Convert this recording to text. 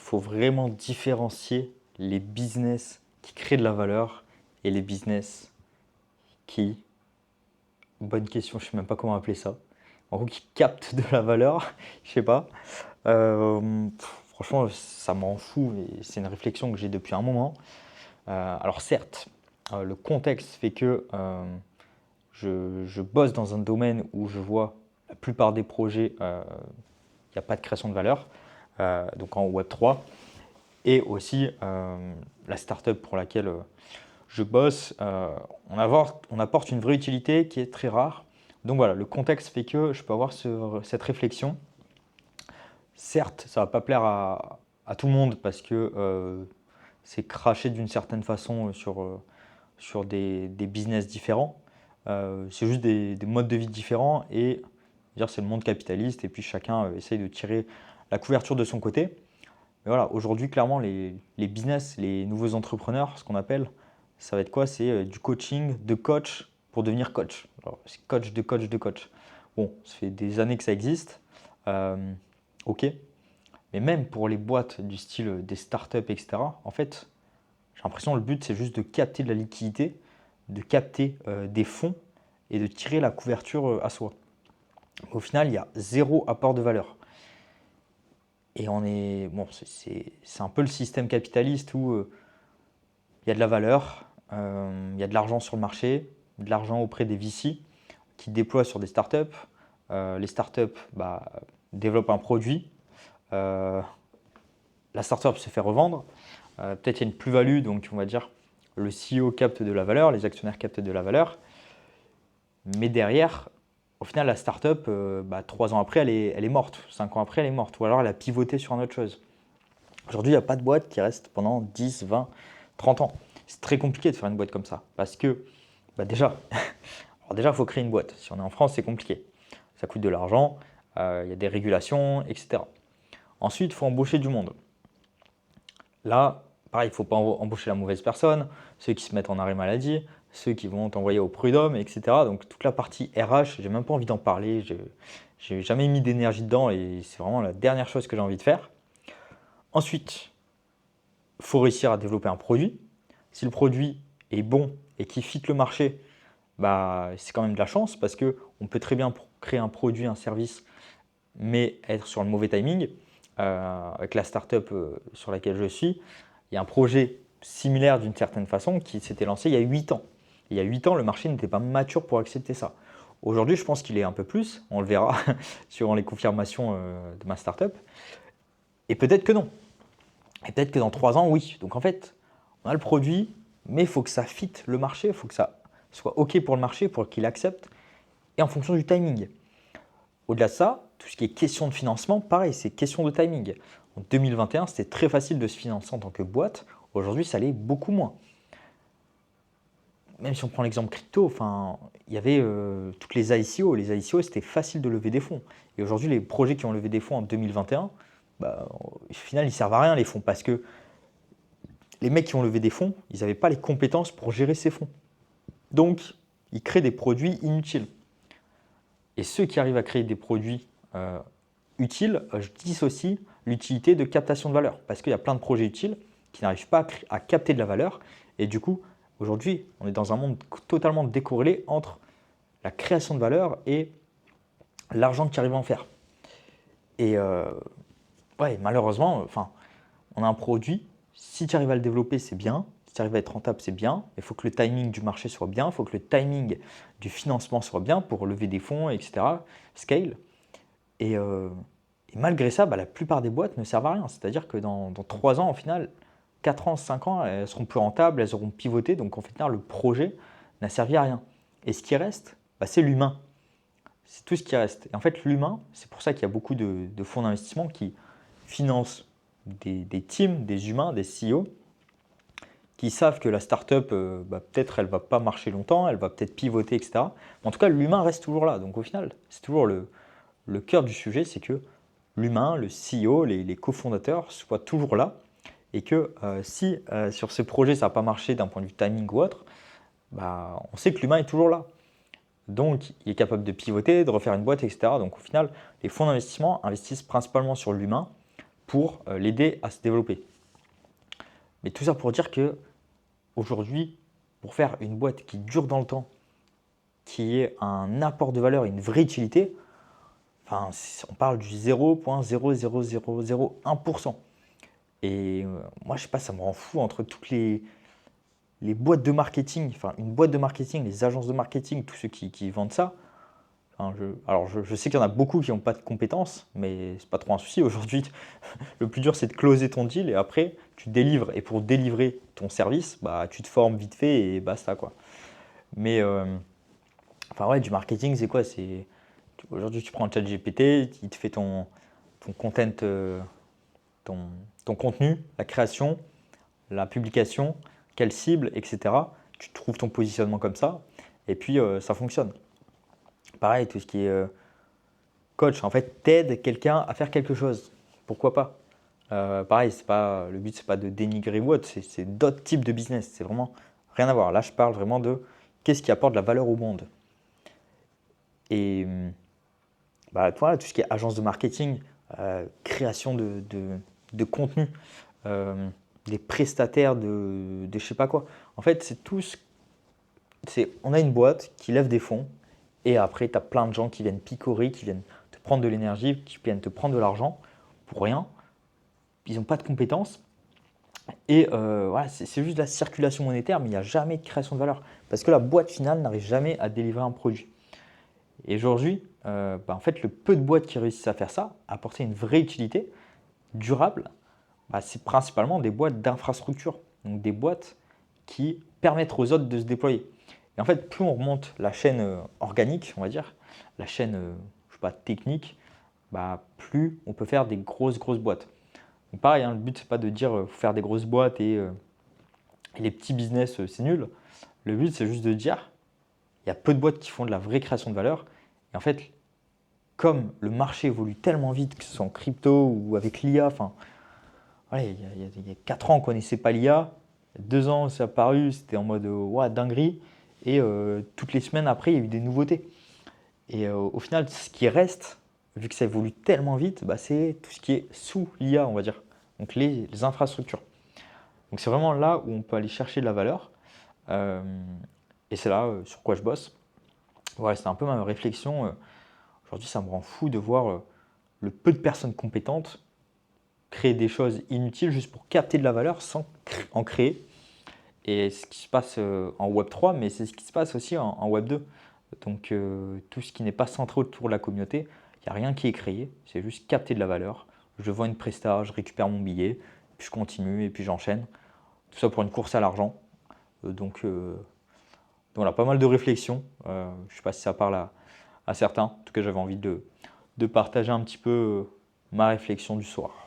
faut vraiment différencier les business qui créent de la valeur et les business qui, bonne question, je ne sais même pas comment appeler ça, en gros qui captent de la valeur, je sais pas. Franchement, ça m'en fout et c'est une réflexion que j'ai depuis un moment. Alors certes, le contexte fait que je bosse dans un domaine où je vois la plupart des projets, il n'y a pas de création de valeur, donc en Web3. Et aussi, la startup pour laquelle je bosse, on apporte une vraie utilité qui est très rare. Donc voilà, le contexte fait que je peux avoir cette réflexion. Certes, ça ne va pas plaire à tout le monde parce que c'est craché d'une certaine façon sur des business différents. C'est juste des modes de vie différents et c'est le monde capitaliste et puis chacun essaye de tirer la couverture de son côté. Mais voilà, aujourd'hui, clairement, les business, les nouveaux entrepreneurs, ce qu'on appelle, ça va être quoi? C'est du coaching, de coach pour devenir coach. Alors, c'est coach, de coach, de coach. Bon, ça fait des années que ça existe. Ok. Mais même pour les boîtes du style des startups, etc., en fait, j'ai l'impression que le but, c'est juste de capter de la liquidité, de capter des fonds et de tirer la couverture à soi. Au final, il y a zéro apport de valeur. Et on est. Bon, c'est un peu le système capitaliste où il y a de la valeur, il y a de l'argent sur le marché, de l'argent auprès des VC qui déploient sur des startups. Les startups développent un produit. La startup se fait revendre. Peut-être il y a une plus-value, donc on va dire le CEO capte de la valeur, les actionnaires captent de la valeur. Mais derrière, au final, la startup, 3 ans après, elle est morte. 5 ans après, elle est morte. Ou alors elle a pivoté sur une autre chose. Aujourd'hui, il n'y a pas de boîte qui reste pendant 10, 20, 30 ans. C'est très compliqué de faire une boîte comme ça. Parce que, déjà, il faut créer une boîte. Si on est en France, c'est compliqué. Ça coûte de l'argent, il y a des régulations, etc. Ensuite, il faut embaucher du monde. Là, pareil, il ne faut pas embaucher la mauvaise personne, ceux qui se mettent en arrêt maladie, ceux qui vont t'envoyer au prud'homme, etc. Donc toute la partie RH, j'ai même pas envie d'en parler, j'ai jamais mis d'énergie dedans et c'est vraiment la dernière chose que j'ai envie de faire. Ensuite, il faut réussir à développer un produit. Si le produit est bon et qui fit le marché, c'est quand même de la chance parce qu'on peut très bien créer un produit, un service, mais être sur le mauvais timing. Avec la startup sur laquelle je suis, il y a un projet similaire d'une certaine façon qui s'était lancé il y a 8 ans. Et il y a 8 ans, le marché n'était pas mature pour accepter ça. Aujourd'hui, je pense qu'il est un peu plus, on le verra sur les confirmations de ma startup. Et peut-être que non. Et peut-être que dans 3 ans, oui. Donc en fait, on a le produit, mais il faut que ça fitte le marché, il faut que ça soit OK pour le marché, pour qu'il accepte, et en fonction du timing. Au-delà de ça, tout ce qui est question de financement, pareil, c'est question de timing. En 2021, c'était très facile de se financer en tant que boîte. Aujourd'hui, ça l'est beaucoup moins. Même si on prend l'exemple crypto, il y avait toutes les ICO. Les ICO, c'était facile de lever des fonds. Et aujourd'hui, les projets qui ont levé des fonds en 2021, au final, ils ne servent à rien les fonds parce que les mecs qui ont levé des fonds, ils n'avaient pas les compétences pour gérer ces fonds. Donc, ils créent des produits inutiles. Et ceux qui arrivent à créer des produits utiles, je dissocie l'utilité de captation de valeur. Parce qu'il y a plein de projets utiles qui n'arrivent pas à capter de la valeur. Et du coup, aujourd'hui, on est dans un monde totalement décorrélé entre la création de valeur et l'argent que tu arrives à en faire. Et malheureusement, on a un produit, si tu arrives à le développer, c'est bien. Si tu arrives à être rentable, c'est bien. Il faut que le timing du marché soit bien. Il faut que le timing du financement soit bien pour lever des fonds, etc. Scale. Et malgré ça, la plupart des boîtes ne servent à rien. C'est-à-dire que dans 3 ans, au final, 4 ans, 5 ans, elles seront plus rentables, elles auront pivoté. Donc, en fait, le projet n'a servi à rien. Et ce qui reste, c'est l'humain. C'est tout ce qui reste. Et en fait, l'humain, c'est pour ça qu'il y a beaucoup de fonds d'investissement qui financent des teams, des humains, des CEO, qui savent que la startup, peut-être elle ne va pas marcher longtemps, elle va peut-être pivoter, etc. Mais en tout cas, l'humain reste toujours là. Donc, au final, c'est toujours le cœur du sujet, c'est que l'humain, le CEO, les cofondateurs soient toujours là et que si sur ce projet ça n'a pas marché d'un point de vue timing ou autre, on sait que l'humain est toujours là. Donc il est capable de pivoter, de refaire une boîte, etc. Donc au final, les fonds d'investissement investissent principalement sur l'humain pour l'aider à se développer. Mais tout ça pour dire que aujourd'hui, pour faire une boîte qui dure dans le temps, qui ait un apport de valeur et une vraie utilité, enfin, on parle du 0,00001%. Et moi, je sais pas, ça me rend fou entre toutes les boîtes de marketing, enfin une boîte de marketing, les agences de marketing, tous ceux qui vendent ça. Enfin, je sais qu'il y en a beaucoup qui n'ont pas de compétences, mais c'est pas trop un souci. Aujourd'hui, le plus dur, c'est de closer ton deal et après, tu délivres. Et pour délivrer ton service, bah, tu te formes vite fait et basta, quoi. Mais enfin, ouais, du marketing, c'est quoi? Aujourd'hui, tu prends le chat GPT, il te fait ton content, ton, ton contenu, la création, la publication, quelle cible, etc. Tu trouves ton positionnement comme ça, et puis ça fonctionne. Pareil, tout ce qui est coach, en fait, t'aides quelqu'un à faire quelque chose. Pourquoi pas? Pareil, le but, c'est pas de dénigrer ou autre, c'est d'autres types de business. C'est vraiment rien à voir. Là, je parle vraiment de qu'est-ce qui apporte de la valeur au monde. Et bah, toi, tout ce qui est agence de marketing, création de contenu, des prestataires de je sais pas quoi. En fait, c'est tout on a une boîte qui lève des fonds et après, tu as plein de gens qui viennent picorer, qui viennent te prendre de l'énergie, qui viennent te prendre de l'argent pour rien. Ils n'ont pas de compétences. Et voilà, c'est juste de la circulation monétaire, mais il n'y a jamais de création de valeur. Parce que la boîte finale n'arrive jamais à délivrer un produit. Et aujourd'hui, en fait, le peu de boîtes qui réussissent à faire ça, à apporter une vraie utilité durable, c'est principalement des boîtes d'infrastructure. Donc des boîtes qui permettent aux autres de se déployer. Et en fait, plus on remonte la chaîne organique, on va dire, la chaîne je sais pas, technique, plus on peut faire des grosses boîtes. Donc pareil, hein, le but, c'est pas de dire faut faire des grosses boîtes et les petits business, c'est nul. Le but, c'est juste de dire il y a peu de boîtes qui font de la vraie création de valeur. Et en fait, comme le marché évolue tellement vite, que ce soit en crypto ou avec l'IA, enfin, ouais, il y a 4 ans, on ne connaissait pas l'IA. Il y a 2 ans, c'est apparu, c'était en mode ouais, dinguerie. Et toutes les semaines après, il y a eu des nouveautés. Et au final, ce qui reste, vu que ça évolue tellement vite, c'est tout ce qui est sous l'IA, on va dire. Donc les infrastructures. Donc c'est vraiment là où on peut aller chercher de la valeur. Euh, et c'est là sur quoi je bosse. Voilà, c'est un peu ma réflexion. Aujourd'hui, ça me rend fou de voir le peu de personnes compétentes créer des choses inutiles juste pour capter de la valeur sans en créer. Et ce qui se passe en Web 3, mais c'est ce qui se passe aussi en Web 2. Donc tout ce qui n'est pas centré autour de la communauté, il n'y a rien qui est créé, c'est juste capter de la valeur. Je vends une presta, je récupère mon billet, puis je continue et puis j'enchaîne. Tout ça pour une course à l'argent. Donc voilà, pas mal de réflexions. Je ne sais pas si ça parle à certains. En tout cas, j'avais envie de partager un petit peu ma réflexion du soir.